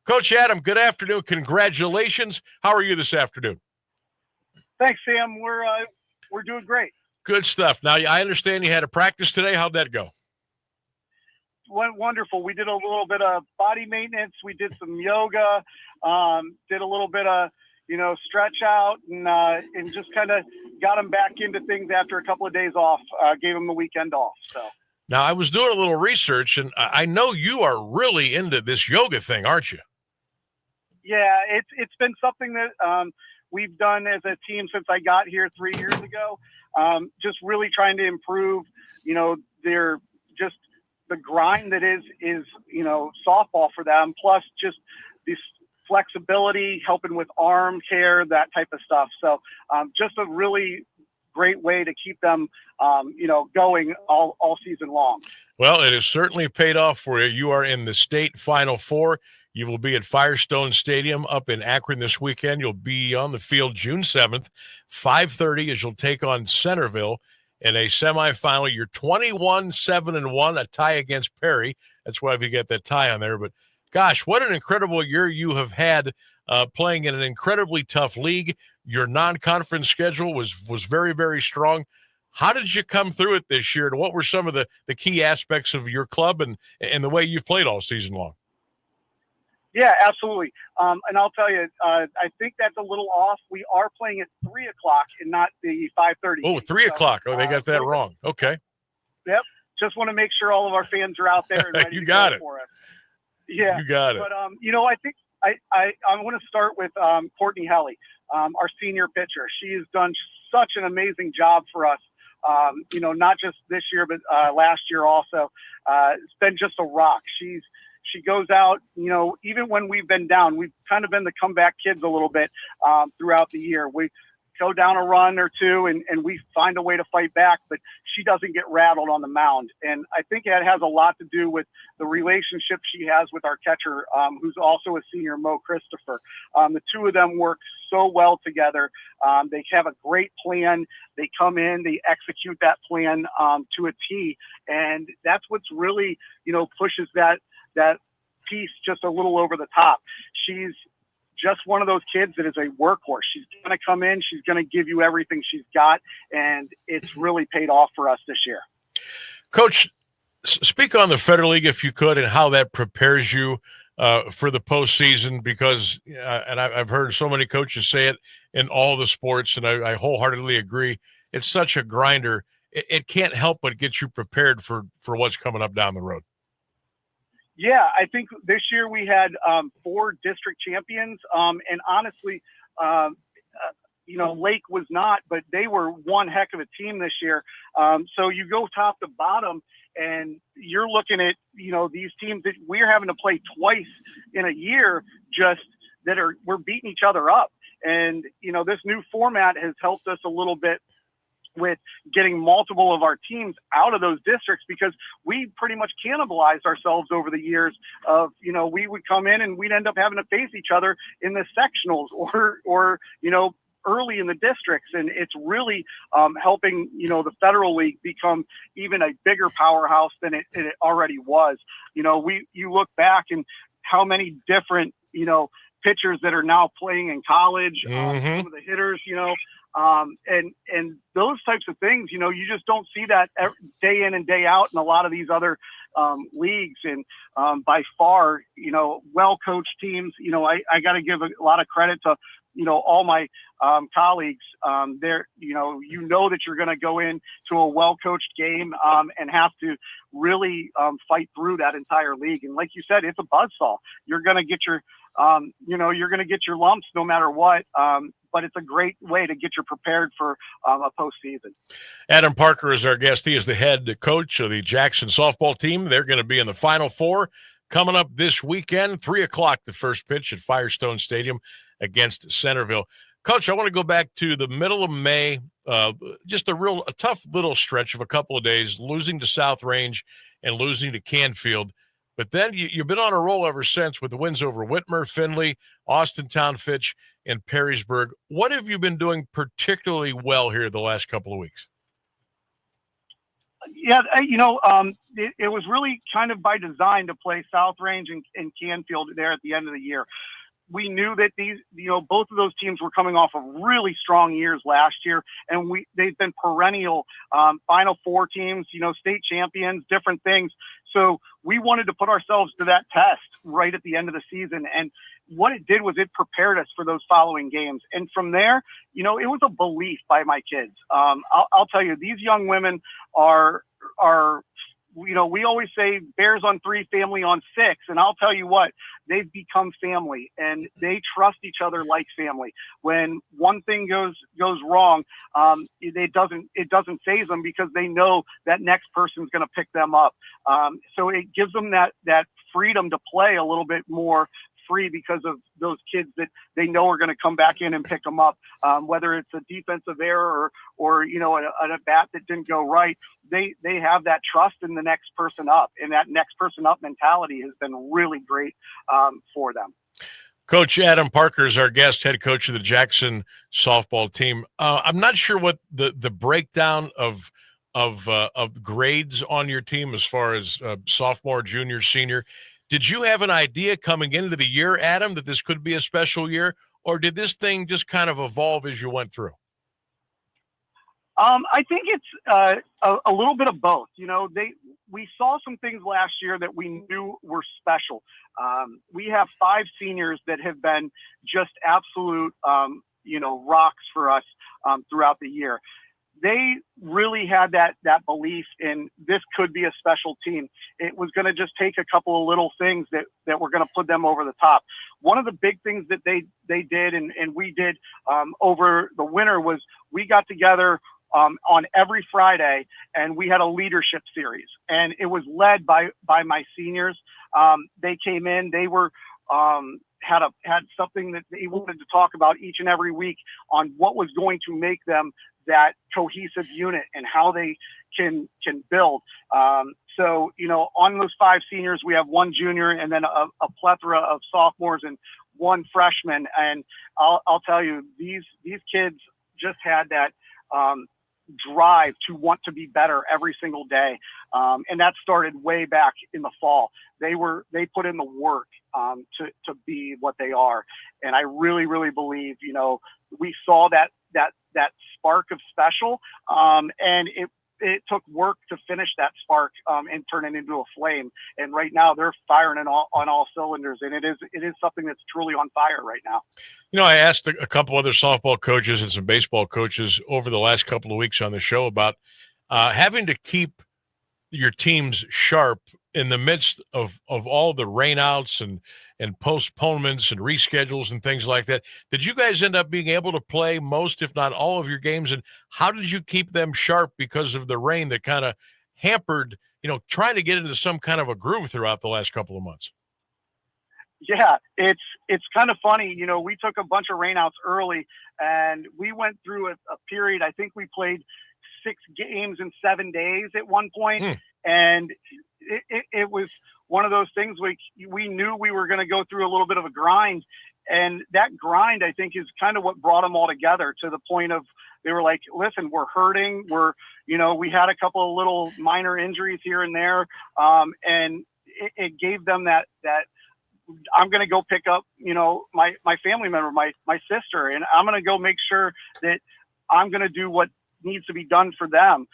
Coach Adam, good afternoon. Congratulations. How are you this afternoon? Thanks, Sam. We're doing great. Good stuff. Now, I understand you had a practice today. How'd that go? Went wonderful. We did a little bit of body maintenance. We did some yoga, did a little bit of, stretch out and just kind of got them back into things after a couple of days off, gave them the weekend off. So. Now, I was doing a little research, and I know you are really into this yoga thing, aren't you? Yeah, it's been something that we've done as a team since I got here 3 years ago. Just really trying to improve, their just the grind that is softball for them, plus just this flexibility, helping with arm care, that type of stuff. So just a really great way to keep them, going all season long. Well, it has certainly paid off for you. You are in the state Final Four. You will be at Firestone Stadium up in Akron this weekend. You'll be on the field June 7th, 5:30, as you'll take on Centerville in a semifinal. You're 21-7-1, a tie against Perry. That's why you get that tie on there. But, gosh, what an incredible year you have had playing in an incredibly tough league. Your non-conference schedule was very, very strong. How did you come through it this year, and what were some of the key aspects of your club and the way you've played all season long? Yeah, absolutely. And I'll tell you, I think that's a little off. We are playing at 3 o'clock and not the 5:30. Oh, 3 o'clock. Oh, they got that wrong. Okay. Yep. Just want to make sure all of our fans are out there and ready You got it. for us. Yeah. You got it. But, I think I want to start with Courtney Helly, our senior pitcher. She has done such an amazing job for us. Not just this year, but last year also. It's been just a rock. She goes out, even when we've been down, we've kind of been the comeback kids a little bit throughout the year. We go down a run or two and we find a way to fight back, but she doesn't get rattled on the mound. And I think it has a lot to do with the relationship she has with our catcher, who's also a senior, Mo Christopher. The two of them work so well together. They have a great plan. They come in, they execute that plan to a T. And that's what's really, pushes that piece just a little over the top. She's just one of those kids that is a workhorse. She's going to come in, she's going to give you everything she's got, and it's really paid off for us this year. Coach, speak on the Federal League if you could, and how that prepares you for the postseason, because and I've heard so many coaches say it in all the sports, and I wholeheartedly agree. It's such a grinder. It can't help but get you prepared for what's coming up down the road. Yeah, I think this year we had 4 district champions, and honestly, Lake was not, but they were one heck of a team this year. So you go top to bottom, and you're looking at these teams that we're having to play twice in a year, just we're beating each other up. And this new format has helped us a little bit with getting multiple of our teams out of those districts, because we pretty much cannibalized ourselves over the years of, we would come in and we'd end up having to face each other in the sectionals or early in the districts. And it's really helping, the Federal League become even a bigger powerhouse than it already was. You look back and how many different, pitchers that are now playing in college, some of the hitters, and those types of things, you just don't see that day in and day out in a lot of these other leagues. And by far, well-coached teams, I got to give a lot of credit to, all my colleagues. They're, that you're going to go into a well-coached game and have to really fight through that entire league. And like you said, it's a buzzsaw. You're going to get your you're going to get your lumps no matter what. But it's a great way to get you prepared for a postseason. Adam Parker is our guest. He is the head coach of the Jackson softball team. They're going to be in the Final Four coming up this weekend, 3 o'clock, the first pitch at Firestone Stadium against Centerville. Coach, I want to go back to the middle of May, just a tough little stretch of a couple of days, losing to South Range and losing to Canfield. But then you've been on a roll ever since with the wins over Whitmer, Findlay, Austintown, Fitch, and Perrysburg. What have you been doing particularly well here the last couple of weeks? Yeah, it was really kind of by design to play South Range and Canfield there at the end of the year. We knew that both of those teams were coming off of really strong years last year, and they've been perennial Final Four teams, state champions, different things. So we wanted to put ourselves to that test right at the end of the season. And what it did was it prepared us for those following games. And from there, it was a belief by my kids. I'll tell you, these young women are we always say bears on 3, family on 6. And I'll tell you what, they've become family, and they trust each other like family. When one thing goes wrong, it doesn't faze them, because they know that next person's going to pick them up. So it gives them that freedom to play a little bit more free, because of those kids that they know are going to come back in and pick them up, whether it's a defensive error or a bat that didn't go right. They have that trust in the next person up, and that next person up mentality has been really great for them. Coach Adam Parker is our guest, head coach of the Jackson softball team. I'm not sure what the breakdown of grades on your team as far as sophomore, junior, senior. Did you have an idea coming into the year, Adam, that this could be a special year, or did this thing just kind of evolve as you went through? I think it's a little bit of both. We saw some things last year that we knew were special. We have 5 seniors that have been just absolute, rocks for us throughout the year. They really had that belief in this could be a special team. It was going to just take a couple of little things that were going to put them over the top. One of the big things that they did and we did over the winter was we got together on every Friday, and we had a leadership series, and it was led by my seniors. They came in, they were had something that they wanted to talk about each and every week on what was going to make them that cohesive unit and how they can build. So, on those 5 seniors, we have 1 junior and then a plethora of sophomores and 1 freshman. And I'll tell you, these kids just had that drive to want to be better every single day. And that started way back in the fall. They put in the work to be what they are. And I really, really believe, we saw that spark of special, and it took work to finish that spark and turn it into a flame. And right now they're firing on all cylinders, and it is something that's truly on fire right now. I asked a couple other softball coaches and some baseball coaches over the last couple of weeks on the show about having to keep your teams sharp in the midst of all the rainouts and postponements and reschedules and things like that. Did you guys end up being able to play most, if not all, of your games? And how did you keep them sharp because of the rain that kind of hampered, trying to get into some kind of a groove throughout the last couple of months? Yeah, it's kind of funny. We took a bunch of rainouts early, and we went through a period. I think we played 6 games in 7 days at one point. And it was one of those things we knew we were going to go through a little bit of a grind. And that grind, I think, is kind of what brought them all together to the point of they were like, listen, we're hurting. We had a couple of little minor injuries here and there. And it gave them that I'm going to go pick up, my family member, my sister, and I'm going to go make sure that I'm going to do what needs to be done for them.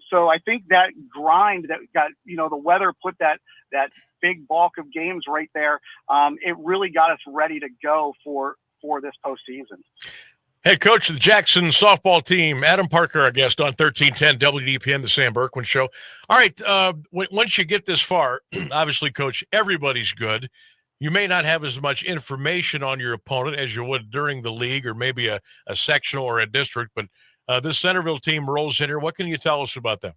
So I think that grind that got, the weather put that big bulk of games right there. It really got us ready to go for this postseason. Head coach of the Jackson softball team, Adam Parker, our guest on 1310 WDPN, the Sam Bourquin Show. All right, once you get this far, obviously, Coach, everybody's good. You may not have as much information on your opponent as you would during the league or maybe a sectional or a district, but this Centerville team rolls in here. What can you tell us about them?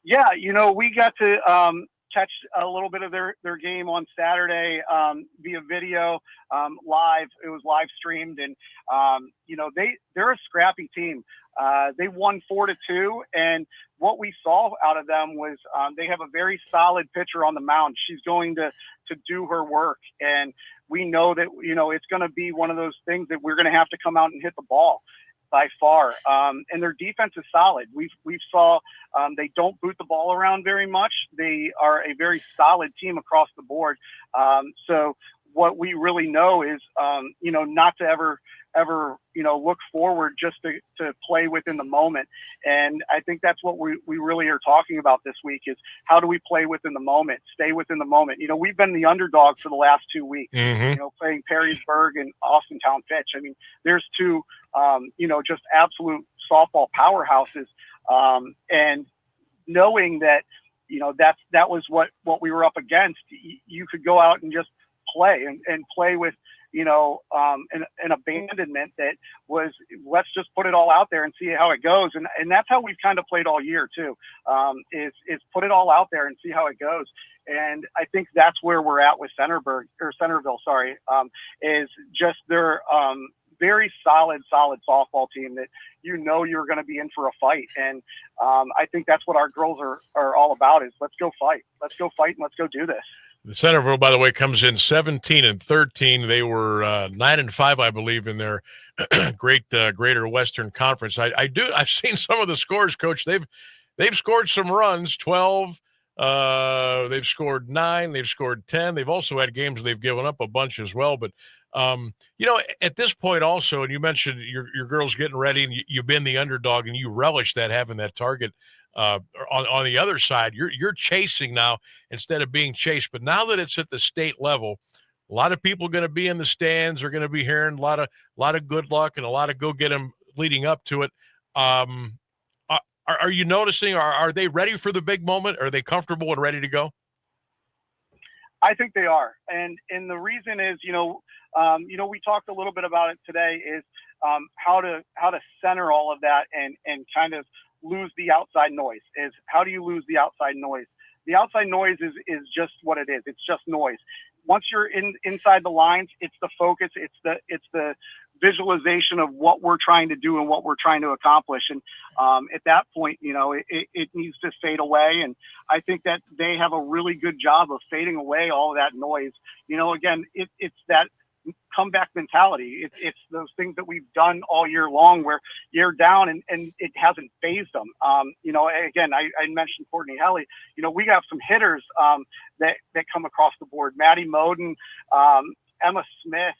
Yeah, we got to catch a little bit of their game on Saturday via video live. It was live streamed, and they're a scrappy team. They won 4-2, and what we saw out of them was they have a very solid pitcher on the mound. She's going to do her work, and we know that it's going to be one of those things that we're going to have to come out and hit the ball. by far. And their defense is solid. We've saw they don't boot the ball around very much. They are a very solid team across the board. So what we really know is, not to ever, look forward, just to play within the moment. And I think that's what we really are talking about this week is how do we play within the moment, stay within the moment. We've been the underdog for the last 2 weeks, playing Perrysburg and Austintown Fitch. I mean, there's two, just absolute softball powerhouses. And knowing that, that was what we were up against. You could go out and just play and play with, an abandonment that was, let's just put it all out there and see how it goes. And that's how we've kind of played all year too, is put it all out there and see how it goes. And I think that's where we're at with Centerville, is just their very solid softball team that you're going to be in for a fight. And I think that's what our girls are all about is let's go fight. Let's go fight and let's go do this. The Centerville, by the way, comes in 17-13. They were 9-5, I believe, in their Greater Western Conference. I've seen some of the scores, Coach. They've scored some runs, 12. They've scored 9. They've scored 10. They've also had games they've given up a bunch as well. But at this point also, and you mentioned your girls getting ready, and you've been the underdog, and you relish that, having that target. On the other side, you're chasing now instead of being chased. But now that it's at the state level, a lot of people are going to be in the stands. Are going to be hearing a lot of good luck and a lot of go get them leading up to it. Are you noticing? Are they ready for the big moment? Are they comfortable and ready to go? I think they are, and the reason is, we talked a little bit about it today. Is how to center all of that and kind of lose the outside noise. Is how do you lose the outside noise? The outside noise is just what it is. It's just noise. Once you're inside the lines, it's the focus. It's the visualization of what we're trying to do and what we're trying to accomplish. And at that point, it needs to fade away. And I think that they have a really good job of fading away all of that noise. Again, it's that comeback mentality. It's those things that we've done all year long where you're down and it hasn't phased them. Again, I mentioned Courtney Helly. We have some hitters that come across the board. Maddie Moden, Emma Smith,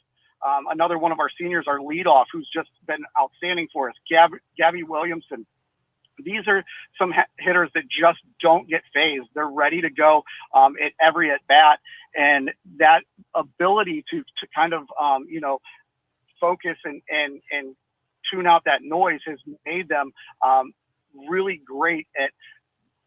another one of our seniors, our leadoff, who's just been outstanding for us. Gabby Williamson. These are some hitters that just don't get phased. They're ready to go at every at bat, and that ability to kind of focus and tune out that noise has made them really great at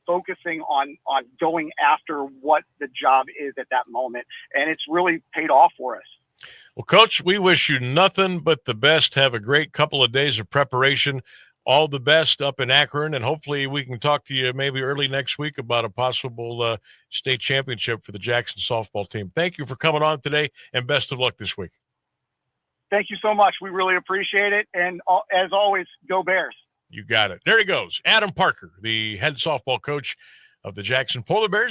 focusing on going after what the job is at that moment, and it's really paid off for us. Well, Coach, we wish you nothing but the best. Have a great couple of days of preparation. All the best up in Akron, and hopefully we can talk to you maybe early next week about a possible state championship for the Jackson softball team. Thank you for coming on today, and best of luck this week. Thank you so much. We really appreciate it, and as always, go Bears. You got it. There he goes, Adam Parker, the head softball coach of the Jackson Polar Bears.